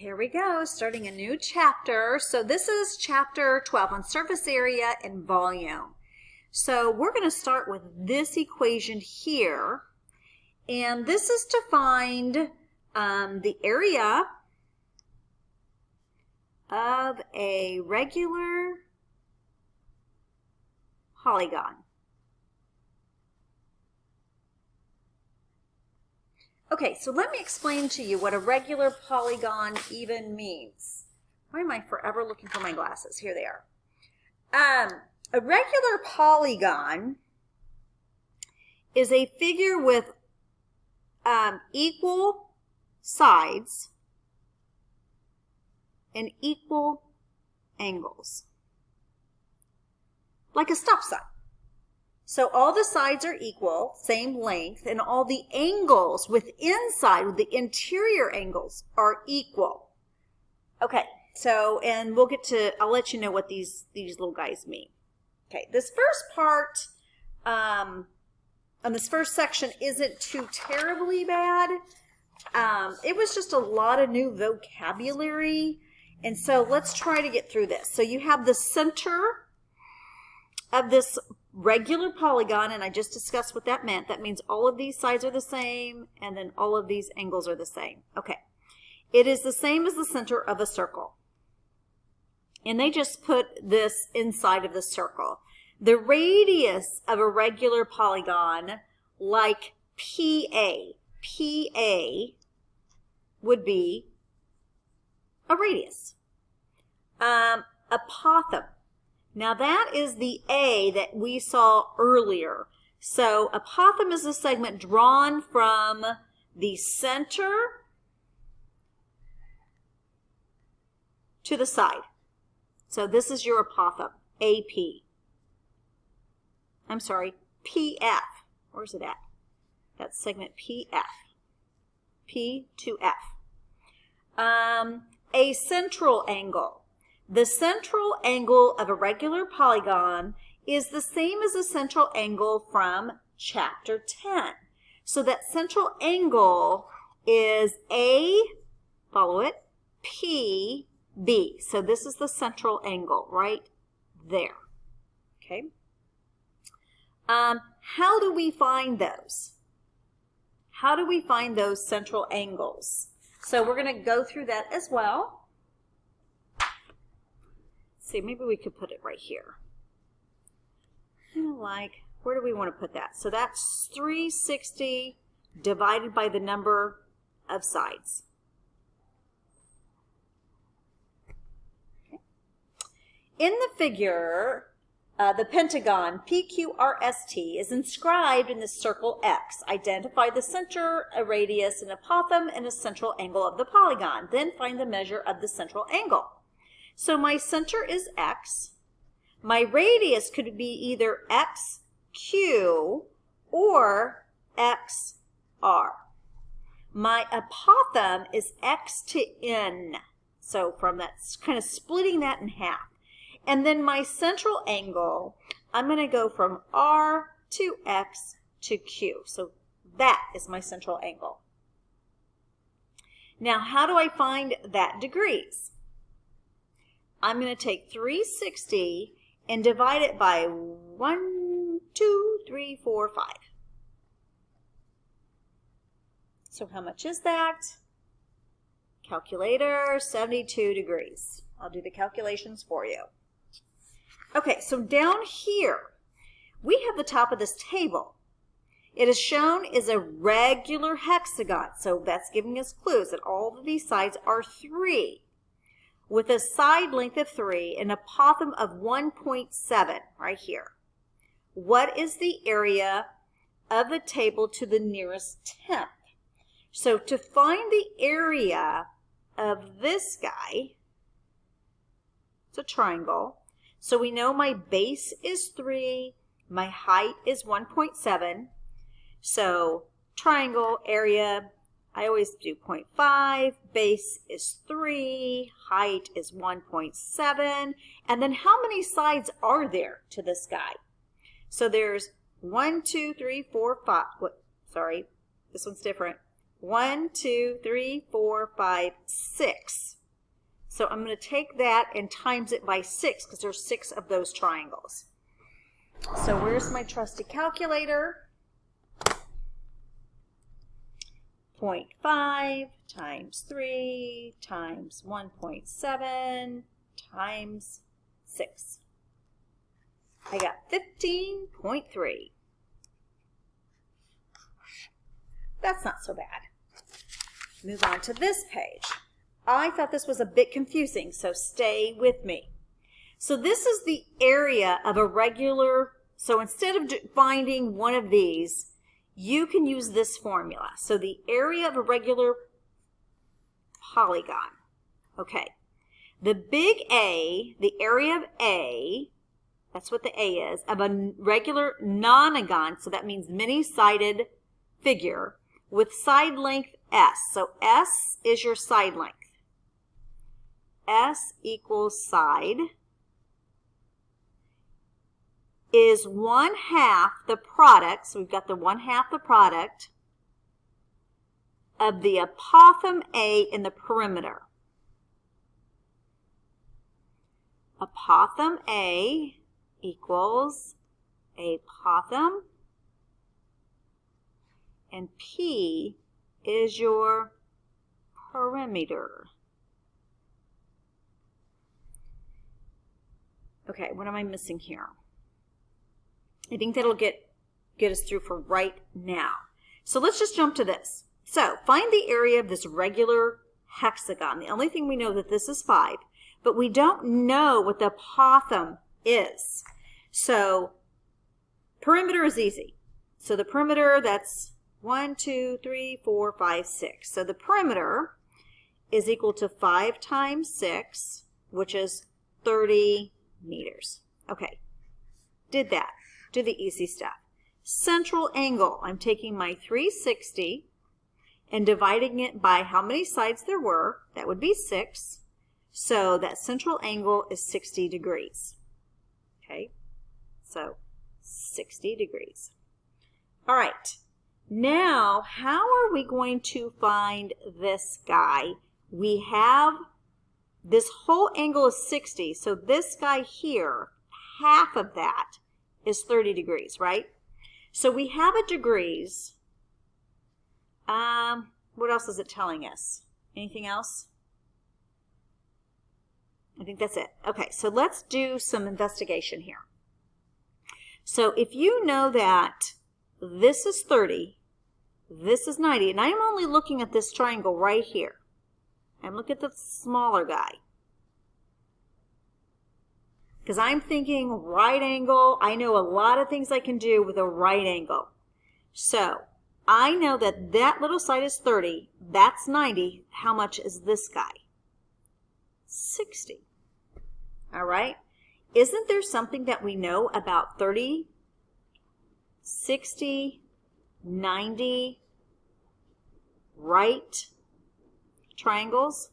Here we go, starting a new chapter. So this is chapter 12 on surface area and volume. So we're going to start with this equation here. And this is to find the area of a regular polygon. Okay, so let me explain to you what a regular polygon even means. Why am I forever looking for my glasses? Here they are. A regular polygon is a figure with equal sides and equal angles, like a stop sign. So all the sides are equal, same length, and all the angles with the interior angles are equal. Okay, so, and I'll let you know what these little guys mean. Okay, this first part, on this first section isn't too terribly bad. It was just a lot of new vocabulary, and so let's try to get through this. So you have the center of this regular polygon, and I just discussed what that meant. That means all of these sides are the same, and then all of these angles are the same. Okay. It is the same as the center of a circle. And they just put this inside of the circle. The radius of a regular polygon, like PA would be a radius. Apothem. Now that is the A that we saw earlier. So apothem is a segment drawn from the center to the side. So this is your apothem, AP. I'm sorry, PF. Where's it at? That's segment PF. P to F. A central angle. The central angle of a regular polygon is the same as the central angle from chapter 10. So that central angle is A, follow it, P, B. So this is the central angle right there. Okay. How do we find those? How do we find those central angles? So we're going to go through that as well. See, maybe we could put it right here. Like, where do we want to put that? So that's 360 divided by the number of sides. Okay. In the figure, the pentagon PQRST is inscribed in the circle X. Identify the center, a radius, an apothem, and a central angle of the polygon. Then find the measure of the central angle. So my center is X. My radius could be either XQ or XR. My apothem is X to N. So from that, kind of splitting that in half. And then my central angle, I'm going to go from R to X to Q. So that is my central angle. Now, how do I find that degrees? I'm going to take 360 and divide it by 1, 2, 3, 4, 5. So how much is that? Calculator, 72 degrees. I'll do the calculations for you. Okay, so down here, we have the top of this table. It is shown as a regular hexagon. So that's giving us clues that all of these sides are 3. With a side length of 3 and apothem of 1.7 right here. What is the area of the table to the nearest tenth? So to find the area of this guy, it's a triangle. So we know my base is 3, my height is 1.7. So triangle area, I always do 0.5, base is 3, height is 1.7, and then how many sides are there to this guy? So there's 1, 2, 3, 4, 5, sorry, this one's different. 1, 2, 3, 4, 5, 6. So I'm going to take that and times it by 6 because there's 6 of those triangles. So where's my trusty calculator? 0.5 times 3 times 1.7 times 6. I got 15.3. That's not so bad. Move on to this page. I thought this was a bit confusing, so stay with me. So this is the area of a regular, so instead of finding one of these, you can use this formula. So the area of a regular polygon. Okay. The big A, the area of A, that's what the A is, of a regular nonagon, so that means many-sided figure, with side length S. So S is your side length. S equals side is 1/2 the product, so we've got the 1/2 the product of the apothem A in the perimeter. Apothem A equals apothem, and P is your perimeter. Okay, what am I missing here? I think that'll get us through for right now. So let's just jump to this. So find the area of this regular hexagon. The only thing we know that this is 5, but we don't know what the apothem is. So perimeter is easy. So the perimeter, that's 1, 2, 3, 4, 5, 6. So the perimeter is equal to 5 times 6, which is 30 meters. Okay, did that. Do the easy stuff. Central angle, I'm taking my 360 and dividing it by how many sides there were. That would be 6. So that central angle is 60 degrees. Okay, so 60 degrees. All right, now how are we going to find this guy? We have this whole angle is 60, so this guy here, half of that is 30 degrees, right? So we have a degrees. What else is it telling us? Anything else? I think that's it. Okay, so let's do some investigation here. So if you know that this is 30, this is 90, and I'm only looking at this triangle right here. I'm looking at the smaller guy. Because I'm thinking right angle. I know a lot of things I can do with a right angle. So I know that that little side is 30. That's 90. How much is this guy? 60. All right. Isn't there something that we know about 30, 60, 90 right triangles?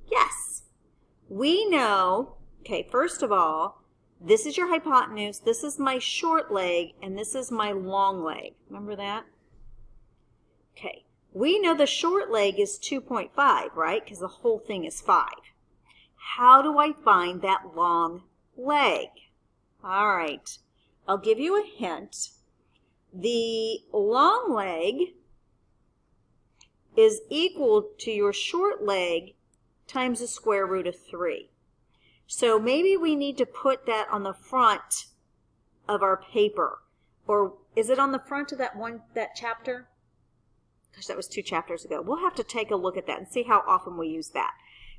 Yes. We know, okay, first of all, this is your hypotenuse, this is my short leg, and this is my long leg. Remember that? Okay, we know the short leg is 2.5, right? Because the whole thing is 5. How do I find that long leg? All right, I'll give you a hint. The long leg is equal to your short leg times the square root of 3. So maybe we need to put that on the front of our paper. Or is it on the front of that chapter? Gosh, that was 2 chapters ago. We'll have to take a look at that and see how often we use that.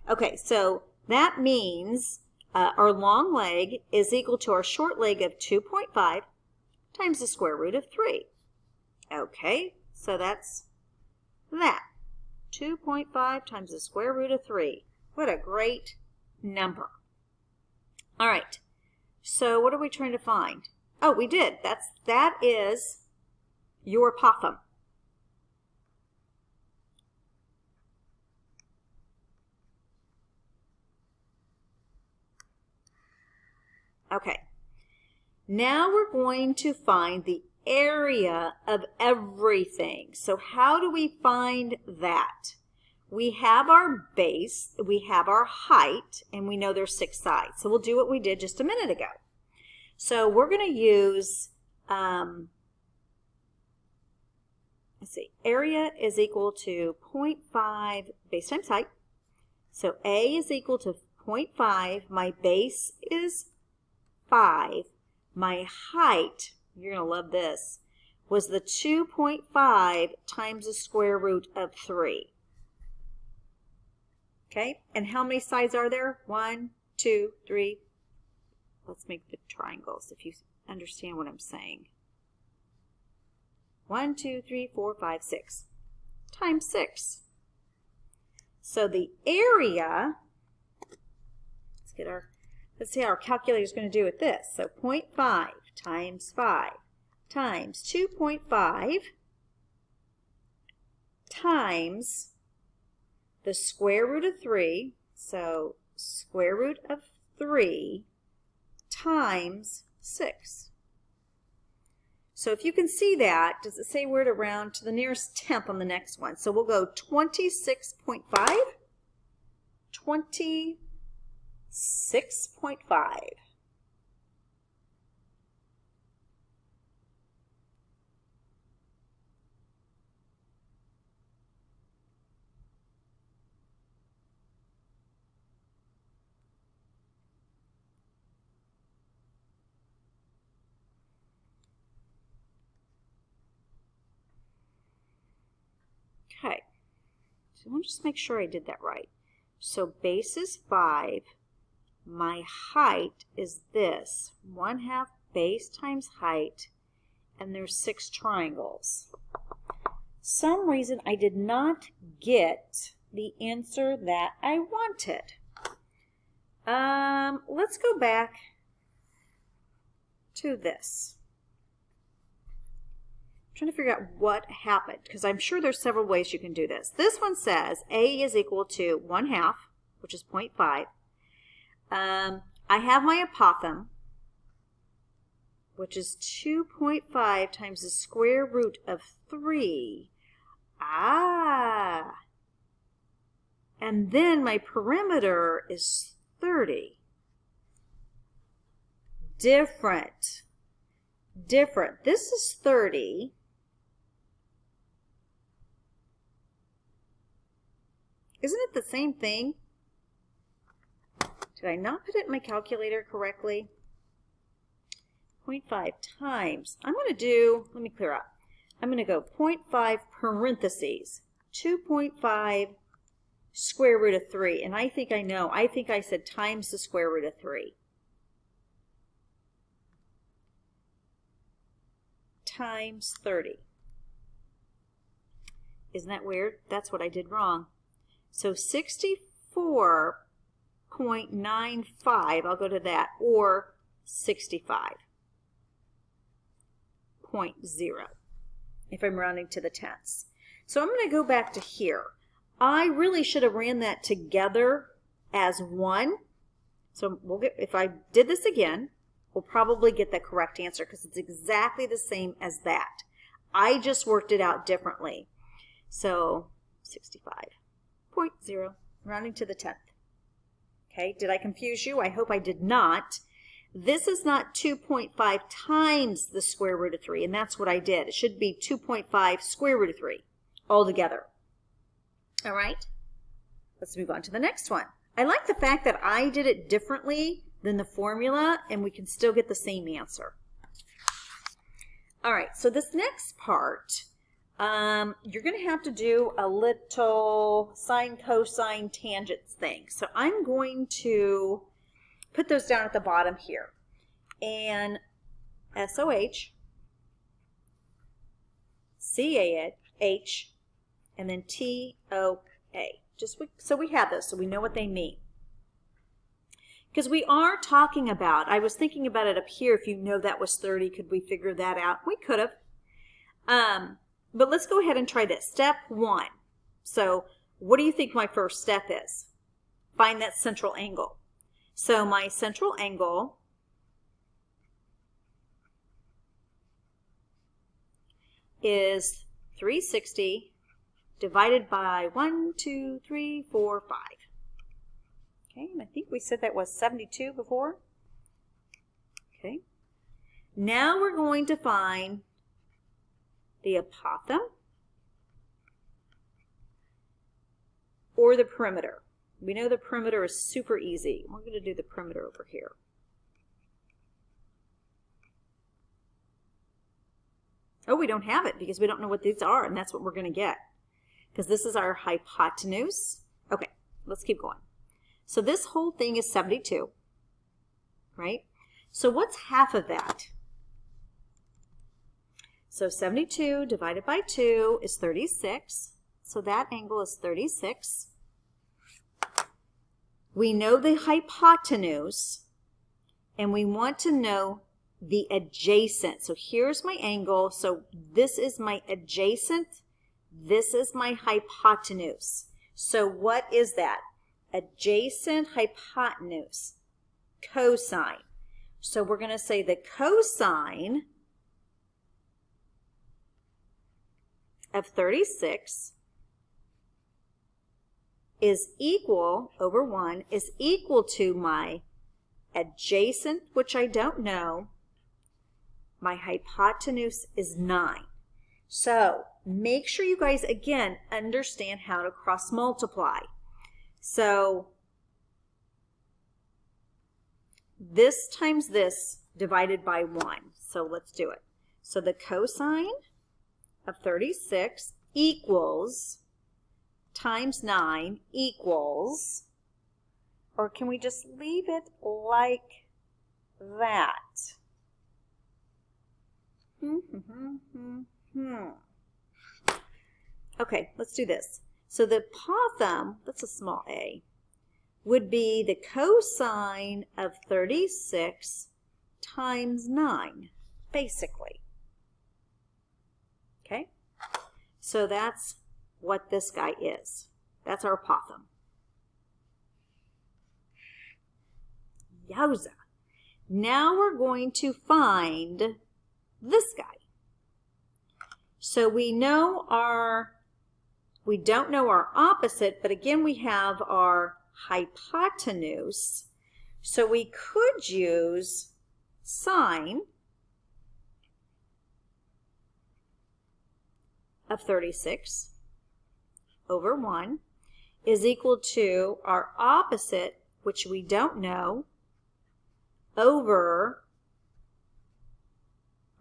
Okay, so that means our long leg is equal to our short leg of 2.5 times the square root of 3. Okay, so that's that. 2.5 times the square root of 3. What a great number. All right, so what are we trying to find? Oh, we did. That is your apothem. Okay, now we're going to find the area of everything. So how do we find that? We have our base, we have our height, and we know there's 6 sides. So we'll do what we did just a minute ago. So we're going to use, let's see, area is equal to 0.5 base times height. So A is equal to 0.5. My base is 5. My height, you're going to love this, was the 2.5 times the square root of 3. Okay, and how many sides are there? 1, 2, 3. Let's make the triangles if you understand what I'm saying. 1, 2, 3, 4, 5, 6 times 6. So the area, let's see how our calculator is going to do with this. So 0.5 times 5 times 2.5 times the square root of 3. So square root of 3 times 6. So if you can see that, does it say where to round to the nearest tenth on the next one? So we'll go 26.5, 26.5. Okay, so I'll just make sure I did that right. So base is 5. My height is this, 1/2 base times height, and there's 6 triangles. Some reason I did not get the answer that I wanted. Let's go back to this. I'm trying to figure out what happened, because I'm sure there's several ways you can do this. This one says A is equal to 1/2, which is 0.5. I have my apothem, which is 2.5 times the square root of 3. And then my perimeter is 30. Different. This is 30. Isn't it the same thing? Did I not put it in my calculator correctly? 0.5 times, I'm going to do, let me clear up. I'm going to go 0.5 parentheses, 2.5 square root of 3. And I think I know, I think I said times the square root of 3. Times 30. Isn't that weird? That's what I did wrong. So 64.95, I'll go to that, or 65.0 if I'm rounding to the tenths. So I'm going to go back to here. I really should have ran that together as 1. So we'll get, if I did this again, we'll probably get the correct answer because it's exactly the same as that. I just worked it out differently. So 65.0, rounding to the 10th. Okay, did I confuse you? I hope I did not. This is not 2.5 times the square root of 3, and that's what I did. It should be 2.5 square root of 3 altogether. All right, let's move on to the next one. I like the fact that I did it differently than the formula, and we can still get the same answer. All right, so this next part, you're going to have to do a little sine, cosine, tangents thing. So I'm going to put those down at the bottom here. And SOH, CAH, and then TOA. Just so we have those, so we know what they mean. Because we are talking about, I was thinking about it up here, if you know that was 30, could we figure that out? We could have. But let's go ahead and try this. Step 1. So what do you think my first step is? Find that central angle. So my central angle is 360 divided by 1, 2, 3, 4, 5. Okay, and I think we said that was 72 before. Okay. Now we're going to find the apothem or the perimeter. We know the perimeter is super easy. We're going to do the perimeter over here. Oh, we don't have it because we don't know what these are, and that's what we're going to get. Because this is our hypotenuse. Okay, let's keep going. So this whole thing is 72, right? So what's half of that? So 72 divided by 2 is 36. So that angle is 36. We know the hypotenuse, and we want to know the adjacent. So here's my angle. So this is my adjacent. This is my hypotenuse. So what is that? Adjacent hypotenuse, cosine. So we're going to say the cosine of 36 is equal, over 1, is equal to my adjacent, which I don't know. My hypotenuse is 9. So make sure you guys, again, understand how to cross multiply. So this times this divided by 1. So let's do it. So the cosine of 36 equals times 9 equals, or can we just leave it like that? Okay, let's do this. So the apothem, that's a small a, would be the cosine of 36 times 9, basically. Okay? So that's what this guy is. That's our apothem. Yowza. Now we're going to find this guy. So we don't know our opposite, but again we have our hypotenuse. So we could use sine of 36 over 1 is equal to our opposite, which we don't know, over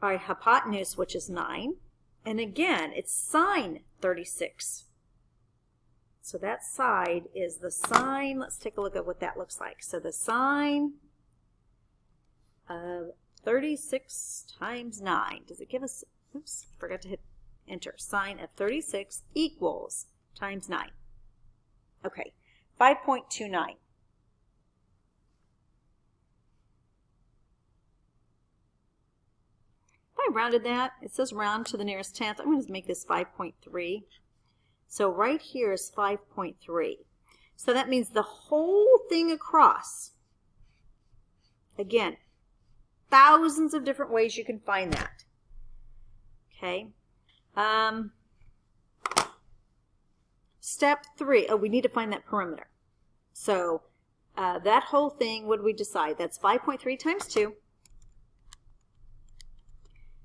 our hypotenuse, which is 9. And again, it's sine 36. So that side is the sine. Let's take a look at what that looks like. So the sine of 36 times 9. Does it give us, oops, forgot to hit enter. Sine of 36 equals times 9. Okay, 5.29. If I rounded that, it says round to the nearest tenth. I'm going to make this 5.3. So right here is 5.3. So that means the whole thing across. Again, thousands of different ways you can find that. Okay. Step 3. Oh, we need to find that perimeter. So that whole thing, what did we decide? That's 5.3 times 2.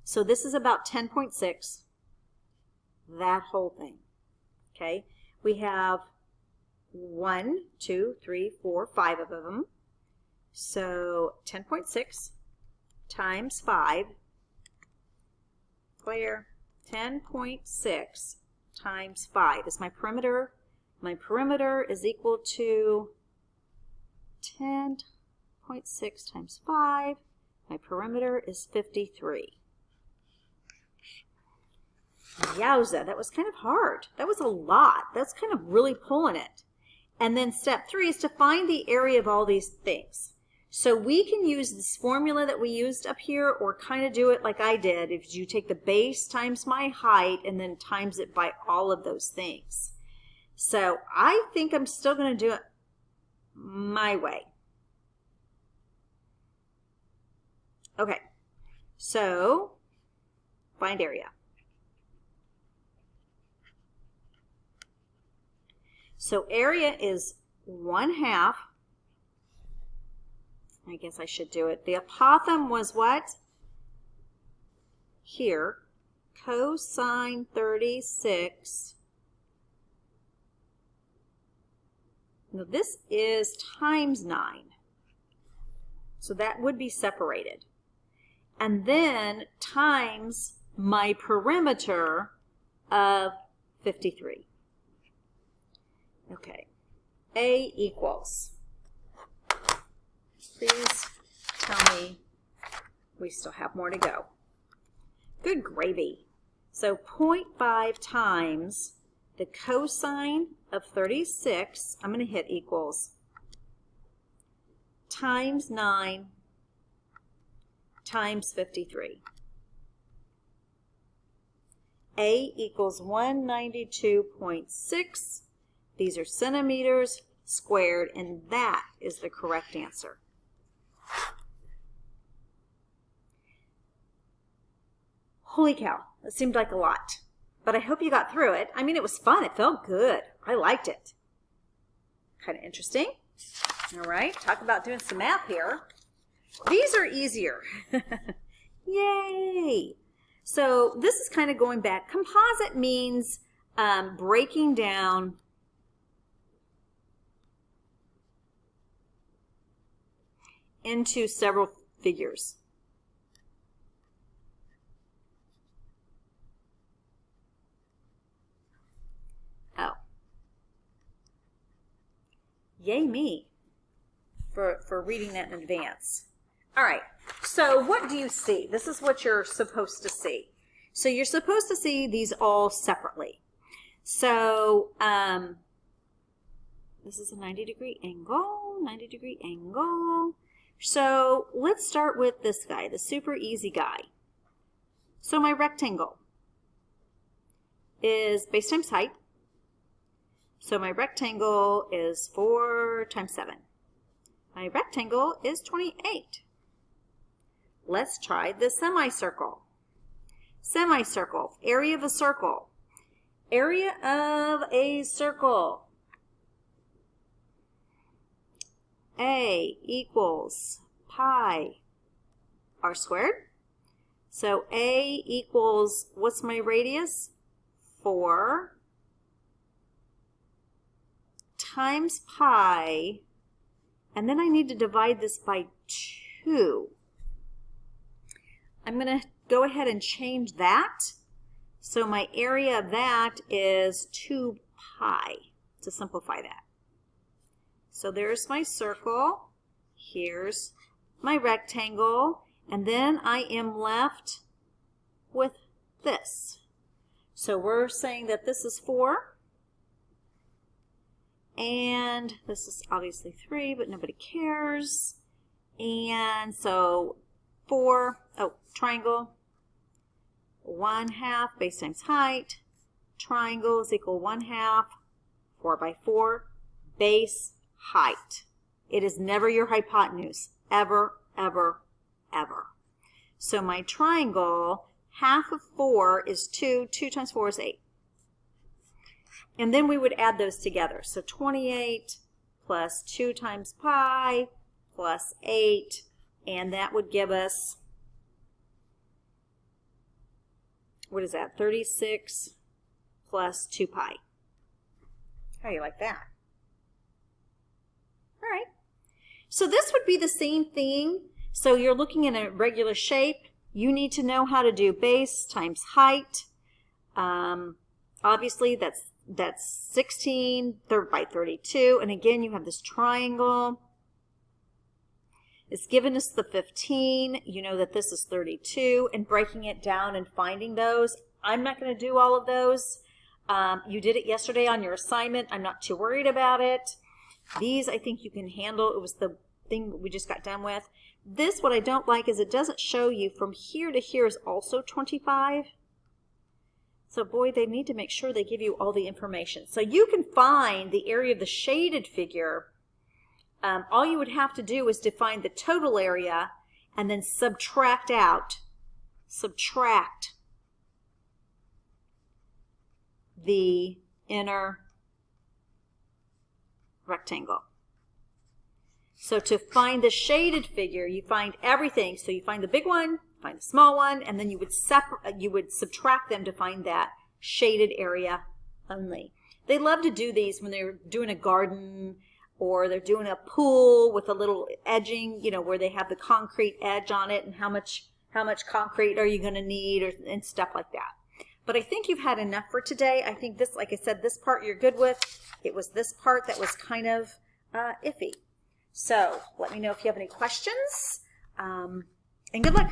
So this is about 10.6. That whole thing. Okay. We have 1, 2, 3, 4, 5 of them. So 10.6 times 5. Clear. 10.6 times 5 is my perimeter. My perimeter is equal to 10.6 times 5. My perimeter is 53. Yowza, that was kind of hard. That was a lot. That's kind of really pulling it. And then step 3 is to find the area of all these things. So we can use this formula that we used up here, or kind of do it like I did. If you take the base times my height and then times it by all of those things. So I think I'm still going to do it my way. Okay, so find area. So area is 1/2. I guess I should do it. The apothem was what? Here. Cosine 36. Now this is times 9. So that would be separated. And then times my perimeter of 53. Okay. A equals. Please tell me we still have more to go. Good gravy. So 0.5 times the cosine of 36, I'm going to hit equals, times 9 times 53. A equals 192.6. These are centimeters squared, and that is the correct answer. Holy cow, that seemed like a lot, but I hope you got through it. I mean, it was fun. It felt good. I liked it. Kind of interesting. All right, talk about doing some math here. These are easier. Yay! So this is kind of going back. Composite means breaking down into several figures. Oh. Yay me for reading that in advance. All right, so what do you see? This is what you're supposed to see. So you're supposed to see these all separately. So this is a 90-degree angle, 90-degree angle. So let's start with this guy, the super easy guy. So my rectangle is base times height. So my rectangle is 4 times 7. My rectangle is 28. Let's try the semicircle. Semicircle, area of a circle. Area of a circle. A equals pi r squared. So A equals, what's my radius? 4 times pi, and then I need to divide this by 2. I'm going to go ahead and change that. So my area of that is 2 pi, to simplify that. So there's my circle, here's my rectangle, and then I am left with this. So we're saying that this is 4, and this is obviously 3, but nobody cares. And so 4, triangle, 1/2 base times height, triangle is equal 1/2, 4 by 4, base height. It is never your hypotenuse, ever, ever, ever. So my triangle, half of 4 is 2, 2 times 4 is 8. And then we would add those together. So 28 plus 2 times pi plus 8, and that would give us, what is that, 36 plus 2 pi. How do you like that? All right. So this would be the same thing. So you're looking at a regular shape. You need to know how to do base times height. Obviously, that's 16 by 32. And again, you have this triangle. It's given us the 15. You know that this is 32. And breaking it down and finding those. I'm not going to do all of those. You did it yesterday on your assignment. I'm not too worried about it. These, I think you can handle. It was the thing we just got done with. This, what I don't like is it doesn't show you from here to here is also 25. So boy, they need to make sure they give you all the information. So you can find the area of the shaded figure. All you would have to do is define the total area and then subtract the inner rectangle. So to find the shaded figure, you find everything. So you find the big one, find the small one, and then you would subtract them to find that shaded area only. They love to do these when they're doing a garden or they're doing a pool with a little edging, you know, where they have the concrete edge on it and how much concrete are you going to need and stuff like that. But I think you've had enough for today. I think this, like I said, this part you're good with. It was this part that was kind of iffy. So let me know if you have any questions, and good luck.